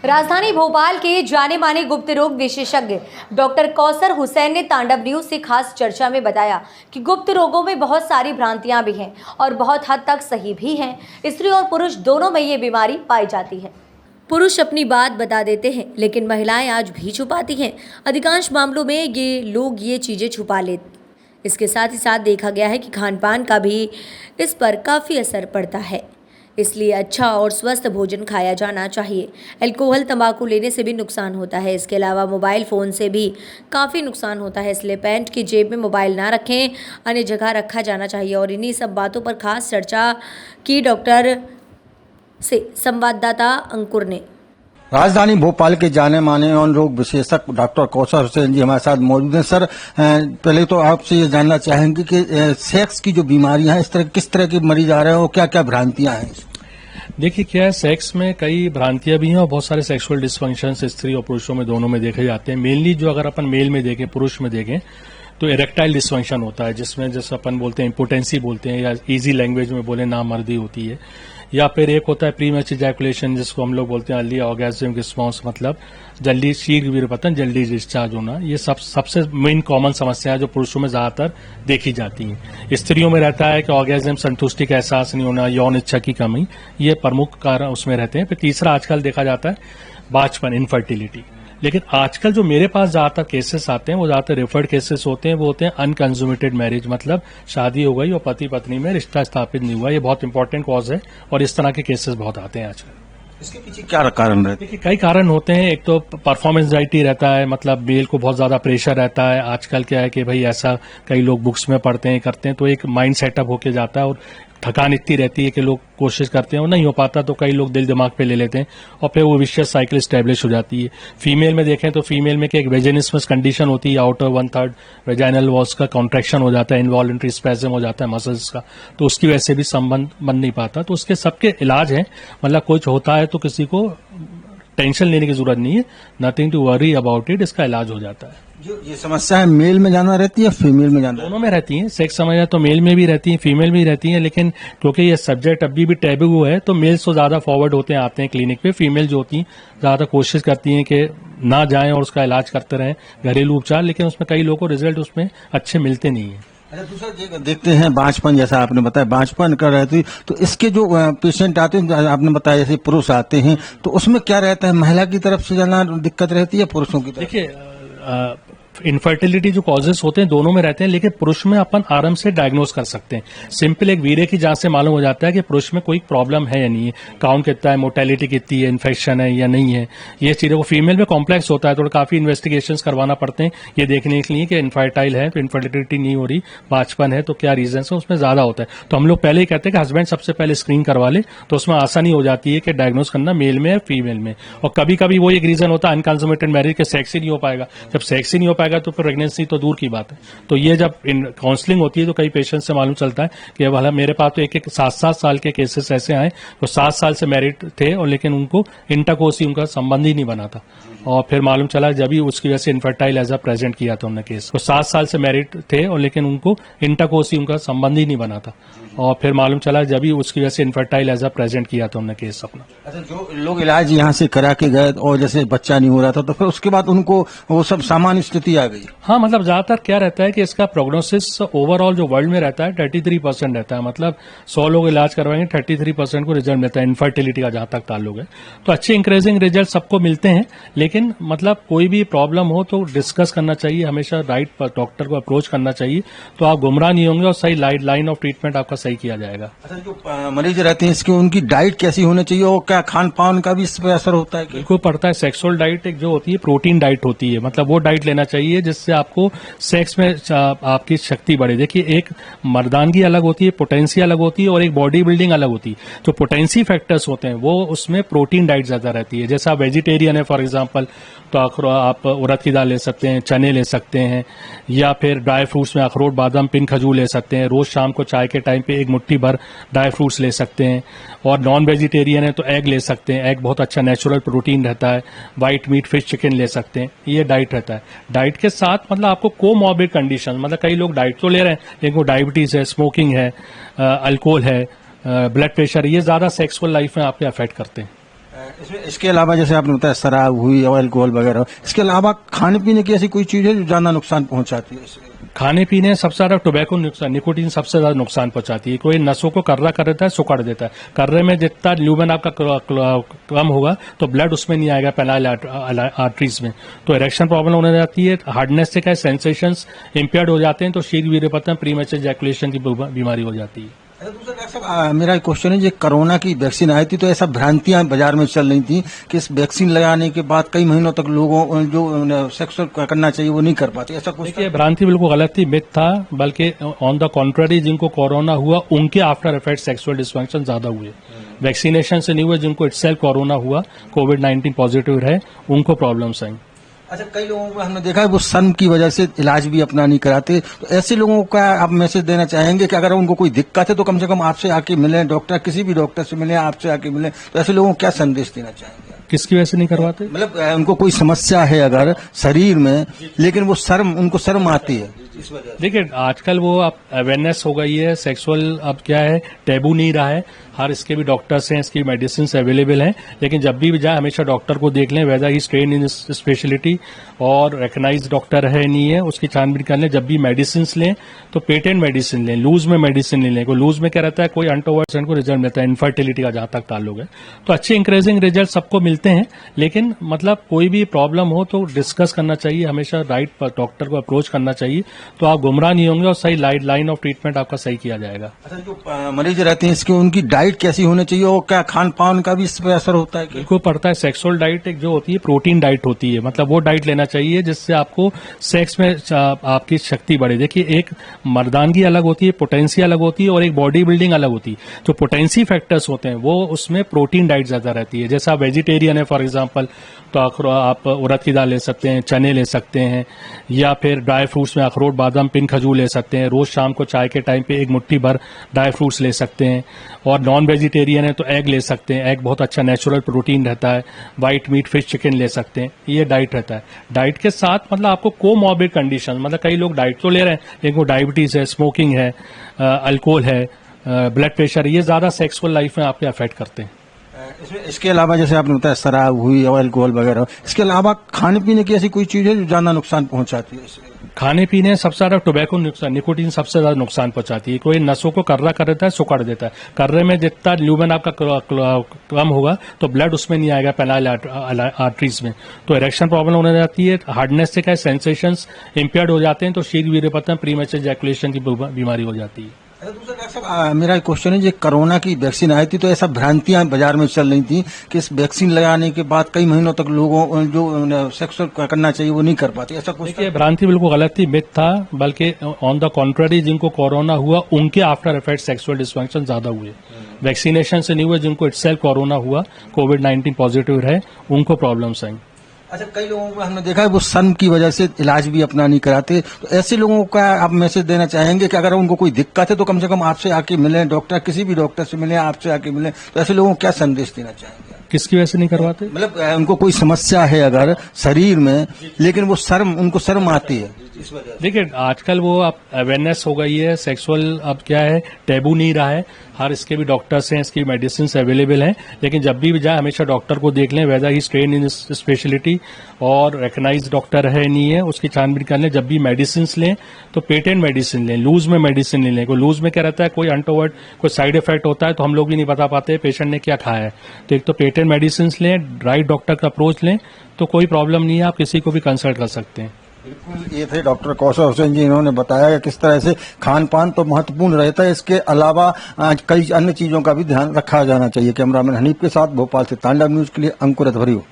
राजधानी भोपाल के जाने माने गुप्त रोग विशेषज्ञ डॉक्टर कौसर हुसैन ने तांडव न्यूज से खास चर्चा में बताया कि गुप्त रोगों में बहुत सारी भ्रांतियां भी हैं और बहुत हद तक सही भी हैं। स्त्री और पुरुष दोनों में ये बीमारी पाई जाती है। पुरुष अपनी बात बता देते हैं लेकिन महिलाएं आज भी छुपाती हैं। अधिकांश मामलों में ये लोग ये चीज़ें छुपा लेते। इसके साथ ही साथ देखा गया है कि खान पान का भी इस पर काफ़ी असर पड़ता है, इसलिए अच्छा और स्वस्थ भोजन खाया जाना चाहिए। अल्कोहल तंबाकू लेने से भी नुकसान होता है। इसके अलावा मोबाइल फ़ोन से भी काफ़ी नुकसान होता है, इसलिए पैंट की जेब में मोबाइल ना रखें, अन्य जगह रखा जाना चाहिए। और इन्हीं सब बातों पर खास चर्चा की डॉक्टर से संवाददाता अंकुर ने। राजधानी भोपाल के जाने माने यौन रोग विशेषज्ञ डॉक्टर कौसर हुसैन जी हमारे साथ मौजूद हैं। सर, पहले तो आपसे ये जानना चाहेंगे कि सेक्स की जो बीमारियां हैं, इस तरह किस तरह के मरीज आ रहे हैं और क्या क्या भ्रांतियां हैं? देखिए, क्या है, सेक्स में कई भ्रांतियां भी हैं और बहुत सारे सेक्सुअल डिस्फंक्शंस स्त्री और पुरुषों में दोनों में देखे जाते हैं। मेनली जो अगर अपन मेल में देखें, पुरुष में देखें तो इरेक्टाइल डिस्फंक्शन होता है, जिसमें जैसे अपन बोलते हैं इम्पोटेंसी बोलते हैं, या इजी लैंग्वेज में बोले नामर्दी होती है। या फिर एक होता है प्रीमैच्योर इजैकुलेशन, जिसको हम लोग बोलते हैं अर्ली ऑर्गेज्म रिस्पॉन्स, मतलब जल्दी शीघ्र वीर्यपतन, जल्दी डिस्चार्ज होना। ये सबसे मेन कॉमन समस्या है जो पुरुषों में ज्यादातर देखी जाती है। स्त्रियों में रहता है कि ऑर्गेज्म, संतुष्टि का एहसास नहीं होना, यौन इच्छा की कमी, ये प्रमुख कारण उसमें रहते हैं। फिर तीसरा आजकल देखा जाता है बांझपन, इनफर्टिलिटी। लेकिन आजकल जो मेरे पास ज्यादातर केसेस आते हैं वो ज्यादातर रेफर्ड केसेस होते हैं, वो होते हैं अनकंज्यूमेटेड मैरिज, मतलब शादी हो गई और पति पत्नी में रिश्ता स्थापित नहीं हुआ। ये बहुत इंपॉर्टेंट कॉज है और इस तरह के केसेस बहुत आते हैं आजकल। इसके पीछे क्या कारण रहते हैं? देखिए, कई कारण होते हैं। एक तो परफॉर्मेंस एंजाइटी रहता है, मतलब मेल को बहुत ज्यादा प्रेशर रहता है। आजकल क्या है कि भाई ऐसा कई लोग बुक्स में पढ़ते हैं, करते हैं, तो एक माइंड सेटअप होके जाता है और थकान इतनी रहती है कि लोग कोशिश करते हैं और नहीं हो पाता, तो कई लोग दिल दिमाग पे ले लेते हैं और फिर वो विशियस साइकिल स्टैब्लिश हो जाती है। फीमेल में देखें तो फीमेल में एक वेजिनिस्मस कंडीशन होती है, आउटर 1/3 वेजाइनल वॉल्स का कॉन्ट्रैक्शन हो जाता है, इनवॉलंटरी स्पैज़म हो जाता है मसल्स का, तो उसकी वजह से भी संबंध बन नहीं पाता। तो उसके सबके इलाज हैं, मतलब कुछ होता है तो किसी को टेंशन लेने की जरूरत नहीं है, nothing to worry about it, इसका इलाज हो जाता है। जो ये समस्या है मेल में जाना रहती है, फीमेल में जाना? दोनों में रहती हैं। सेक्स समस्या तो मेल में भी रहती है, फीमेल में भी रहती है, लेकिन क्योंकि ये सब्जेक्ट अभी भी टैबू है तो मेल्स तो ज्यादा फॉरवर्ड होते हैं, आते हैं क्लिनिक पे। फीमेल जो होती हैं ज्यादा कोशिश करती हैं कि ना जाएं और उसका इलाज करते रहें, घरेलू उपचार, लेकिन उसमें कई लोगों को रिजल्ट उसमें अच्छे मिलते नहीं है। अच्छा, दूसरा देखते हैं बांझपन, जैसा आपने बताया बांझपन कर रहे थे, तो इसके जो पेशेंट आते हैं, आपने बताया जैसे पुरुष आते हैं, तो उसमें क्या रहता है, महिला की तरफ से जाना दिक्कत रहती है, पुरुषों की तरफ? देखिए, इनफर्टिलिटी जो कॉजेस होते हैं दोनों में रहते हैं, लेकिन पुरुष में अपन आराम से डायग्नोज कर सकते हैं। सिंपल एक वीर्य की जांच से मालूम हो जाता है कि पुरुष में कोई प्रॉब्लम है या नहीं है, काउंट कितना है, मोर्टेलिटी कितनी है, इन्फेक्शन है या नहीं है, ये चीजों को। फीमेल में कॉम्प्लेक्स होता है, तो काफी इन्वेस्टिगेशंस करवाना पड़ते हैं ये देखने के लिए कि इनफर्टाइल है, तो इनफर्टिलिटी नहीं हो रही, बांझपन है, तो क्या रीजन है, उसमें ज्यादा होता है। तो हम लोग पहले ही कहते हैं कि हस्बैंड सबसे पहले स्क्रीन करवा ले, तो उसमें आसानी हो जाती है कि डायग्नोज करना मेल में है फीमेल में। और कभी कभी वो एक रीजन होता है अनकंज्यूमेटेड मैरिज के, सेक्स ही नहीं हो पाएगा। जब सेक्स ही नहीं हो पाएगा तो फिर प्रेगनेंसी तो दूर की बात है। तो ये जब काउंसलिंग होती है तो कई पेशेंट से मालूम चलता है कि भला मेरे पास तो एक 7-7 साल के केसेस ऐसे आए तो 7 साल से मैरिड थे और लेकिन उनको इंटरकोर्स ही, उनका संबंध ही नहीं बना था, और फिर मालूम चला जब ही उसकी वजह से इनफर्टाइल एज अ प्रेजेंट किया था उन्होंने केस। तो 7 साल से मैरिड थे और लेकिन उनको इंटरकोर्स ही, उनका संबंध ही नहीं बना था, और फिर मालूम चला जब ही उसकी वजह से इनफर्टाइल एज अ प्रेजेंट किया था उन्होंने केस अपना। अच्छा, जो लोग इलाज यहाँ से करा के गए और जैसे बच्चा नहीं हो रहा था, तो फिर उसके बाद उनको वो सब सामान्य स्थिति आ गई? हाँ, मतलब ज्यादातर क्या रहता है कि इसका प्रोग्नोसिस ओवरऑल जो वर्ल्ड में रहता है 33% रहता है, मतलब 100 लोग इलाज करवाएंगे 33% को रिजल्ट मिलता है इनफर्टिलिटी का, जहां तक ताल्लुक है। तो अच्छे इंक्रीजिंग रिजल्ट सबको मिलते हैं, लेकिन मतलब कोई भी प्रॉब्लम हो तो डिस्कस करना चाहिए, हमेशा राइट डॉक्टर को अप्रोच करना चाहिए, तो आप गुमराह नहीं होंगे और सही लाइन ऑफ ट्रीटमेंट आपका सही किया जाएगा। अच्छा, जो मरीज रहते हैं इसकी उनकी डाइट कैसी होनी चाहिए और क्या खान पान का भी इस पर असर होता है? बिल्कुल पड़ता है। सेक्सुअल डाइट एक जो होती है प्रोटीन डाइट होती है, मतलब वो डाइट लेना चाहिए जिससे आपको सेक्स में आपकी शक्ति बढ़े। देखिए, एक मर्दानगी अलग होती है, पोटेंसी अलग होती है और एक बॉडी बिल्डिंग अलग होती है। जो पोटेंसी फैक्टर्स होते हैं वो उसमें प्रोटीन डाइट ज्यादा रहती है। जैसे आप वेजिटेरियन है फॉर एग्जांपल, तो आप उड़द की दाल ले सकते हैं, चने ले सकते हैं, या फिर ड्राई फ्रूट्स में अखरोट, बादाम, पिन, खजूर ले सकते हैं। रोज शाम को चाय के टाइम पे एक मुट्ठी भर ड्राई फ्रूट्स ले सकते हैं। और नॉन वेजिटेरियन है तो एग ले सकते हैं, एग बहुत अच्छा नेचुरल प्रोटीन रहता है। व्हाइट मीट, फिश, चिकन ले सकते हैं, ये डाइट रहता है। डाइट के साथ मतलब आपको कोमॉर्बिड कंडीशन, मतलब कई लोग डाइट तो ले रहे हैं लेकिन वो डायबिटीज है, स्मोकिंग है, अल्कोहल है, ब्लड प्रेशर, ये ज्यादा सेक्सुअल लाइफ में आपके अफेक्ट करते हैं। इसके अलावा जैसे आपने बताया शराब हुई और अल्कोहल वगैरह, इसके अलावा खाने पीने की ऐसी कोई चीज है जो ज्यादा नुकसान पहुंचाती है? खाने पीने सबसे ज्यादा टोबैको नुकसान, निकोटीन सबसे ज्यादा नुकसान पहुंचाती है। कोई नसों को कर्रा कर देता है, सुकड़ देता है। कर्रे में जितना ल्यूमेन आपका कम होगा तो ब्लड उसमें नहीं आएगा, पेनाइल आर्टरीज में, तो इरेक्शन प्रॉब्लम होने जाती है। हार्डनेस से क्या सेंसेशंस इम्पेयर्ड हो जाते हैं, तो शीघ्र वीर्यपतन, प्रीमेचर इजैकुलेशन की बीमारी हो जाती है। दूसरा डॉक्टर साहब, मेरा एक क्वेश्चन है, जो कोरोना की वैक्सीन आई थी तो ऐसा भ्रांतियां बाजार में चल रही थी कि इस वैक्सीन लगाने के बाद कई महीनों तक लोगों जो सेक्स करना चाहिए वो नहीं कर पाते, ऐसा कुछ? देखिए, भ्रांति बिल्कुल गलत थी, मिथ था। बल्कि ऑन द कॉन्ट्ररी जिनको कोरोना हुआ उनके आफ्टर इफेक्ट सेक्सुअल डिस्फंक्शन ज्यादा हुए। वैक्सीनेशन से नहीं हुए, जिनको इटसेल्फ कोरोना हुआ, कोविड-19 पॉजिटिव रहे, उनको प्रॉब्लम्स आई। अच्छा, कई लोगों को हमने देखा है वो शर्म की वजह से इलाज भी अपना नहीं कराते, तो ऐसे लोगों का आप मैसेज देना चाहेंगे कि अगर उनको कोई दिक्कत है तो कम से कम आपसे आके मिलें, डॉक्टर किसी भी डॉक्टर से मिलें, आपसे आके मिलें, तो ऐसे लोगों को क्या संदेश देना चाहेंगे? किसकी वजह से नहीं करवाते? मतलब उनको कोई समस्या है अगर शरीर में, लेकिन वो उनको शर्म आती है इस वजह से। देखिए, आजकल वो अब अवेयरनेस हो गई है, सेक्सुअल अब क्या है, टैबू नहीं रहा है। हर इसके भी डॉक्टर्स हैं, इसकी मेडिसिन अवेलेबल हैं, लेकिन जब भी जाए हमेशा डॉक्टर को देख लें, weather he train in speciality और रिकग्नाइज डॉक्टर है नहीं है, उसकी छानबीन कर लें। जब भी मेडिसिन लें तो पेटेंट मेडिसिन लें, लूज में मेडिसिन ले लें। लूज में क्या रहता है, कोई अनटोवर्ड को रिजल्ट मिलता है, इनफर्टिलिटी का जहां तक ताल्लुक है, तो अच्छे इंक्रेजिंग रिजल्ट सबको मिलते हैं। लेकिन मतलब कोई भी प्रॉब्लम हो तो डिस्कस करना चाहिए, हमेशा राइट डॉक्टर को अप्रोच करना चाहिए, तो आप गुमराह नहीं होंगे और सही लाइन ऑफ ट्रीटमेंट आपका सही किया जाएगा। अच्छा, जो मरीज रहते हैं इसकी उनकी डाइट कैसी होनी चाहिए और क्या खान पान का भी इस पर असर होता है? बिल्कुल पड़ता है। सेक्सुअल डाइट एक जो होती है प्रोटीन डाइट होती है, मतलब वो डाइट लेना चाहिए जिससे आपको सेक्स में आपकी शक्ति बढ़े। देखिए, एक मर्दानगी अलग होती है, पोटेंसी अलग होती है, और एक बॉडी बिल्डिंग अलग होती है। जो पोटेंसी फैक्टर्स होते हैं वो उसमें प्रोटीन डाइट ज्यादा रहती है। जैसे आप वेजिटेरियन है फॉर एग्जाम्पल, तो आप उड़द की दाल ले सकते हैं, चने ले सकते हैं, या फिर ड्राई फ्रूट्स में अखरोट, बादाम, पिन, खजूर ले सकते हैं। रोज शाम को चाय के टाइम पे एक मुट्ठी भर ड्राई फ्रूट्स ले सकते हैं। और नॉन वेजिटेरियन है तो एग ले सकते हैं, एग बहुत अच्छा नेचुरल प्रोटीन रहता है। व्हाइट मीट, फिश, चिकन ले सकते हैं। ये डाइट रहता है। डाइट के साथ मतलब आपको कोमॉर्बिड कंडीशन, मतलब कई लोग डाइट तो ले रहे हैं लेकिन वो डायबिटीज है, स्मोकिंग है, अल्कोहल है, ब्लड प्रेशर, ये ज्यादा सेक्सुअल लाइफ में आपके अफेक्ट करते हैं। इसके अलावा जैसे आपने बताया शराब हुई और अल्कोहल वगैरह, इसके अलावा खाने पीने की ऐसी कोई चीज है जो ज्यादा नुकसान पहुंचाती है? खाने पीने सबसे ज्यादा टोबैको नुकसान, निकोटीन सबसे ज्यादा नुकसान पहुंचाती है। कोई नसों को कर्रा कर देता है, सुकड़ देता है। कर्रे में जितना ल्यूमेन आपका कम होगा तो ब्लड उसमें नहीं आएगा, पेनाइल आर्टरीज में, तो इरेक्शन प्रॉब्लम होने जाती है। हार्डनेस से क्या सेंसेशंस इम्पेयर्ड हो जाते हैं, तो शीघ्र वीर्यपतन, प्रीमेचर इजैकुलेशन की बीमारी हो जाती है। दूसरा डॉक्टर साहब, मेरा एक क्वेश्चन है, जो कोरोना की वैक्सीन आई थी तो ऐसा भ्रांतियां बाजार में चल रही थी कि इस वैक्सीन लगाने के बाद कई महीनों तक लोगों जो सेक्स करना चाहिए वो नहीं कर पाते, ऐसा कुछ? देखिए, भ्रांति बिल्कुल गलत थी, मिथ था। बल्कि ऑन द कॉन्ट्ररी जिनको कोरोना हुआ उनके आफ्टर इफेक्ट सेक्सुअल डिस्फंक्शन ज्यादा हुए। वैक्सीनेशन से नहीं हुए, जिनको इटसेल्फ कोरोना हुआ, कोविड-19 पॉजिटिव रहे, उनको प्रॉब्लम्स आई। अच्छा, कई लोगों को हमने देखा है वो शर्म की वजह से इलाज भी अपना नहीं कराते, तो ऐसे लोगों का आप मैसेज देना चाहेंगे कि अगर उनको कोई दिक्कत है तो कम से कम आपसे आके मिलें, डॉक्टर किसी भी डॉक्टर से मिलें, आपसे आके मिलें, तो ऐसे लोगों को क्या संदेश देना चाहेंगे? किसकी वजह से नहीं करवाते? मतलब उनको कोई समस्या है अगर शरीर में, लेकिन वो उनको शर्म आती है इस वजह से। देखिए, आजकल वो अब अवेयरनेस हो गई है, सेक्सुअल अब क्या है, टैबू नहीं रहा है। हर इसके भी डॉक्टर्स हैं, इसकी मेडिसिन अवेलेबल हैं, लेकिन जब भी जाए हमेशा डॉक्टर को देख लें, weather he train in speciality और रिकग्नाइज डॉक्टर है नहीं है, उसकी छानबीन कर लें। जब भी मेडिसिन लें तो पेटेंट मेडिसिन लें, लूज में मेडिसिन ले लें। लूज में क्या रहता है, कोई अनटोवर्ड कोई साइड इफेक्ट होता है तो हम लोग भी नहीं बता पाते पेशेंट ने क्या खाया है। तो एक तो पेटेंट मेडिसिन लें, राइट डॉक्टर का अप्रोच लें, तो कोई प्रॉब्लम नहीं है, आप किसी को भी कंसल्ट कर सकते हैं। बिल्कुल, ये थे डॉक्टर कौसर हुसैन जी, इन्होंने बताया कि किस तरह से खान पान तो महत्वपूर्ण रहता है, इसके अलावा कई अन्य चीजों का भी ध्यान रखा जाना चाहिए। कैमरामैन हनीफ के साथ भोपाल से तांडव न्यूज के लिए अंकुर अधवरी।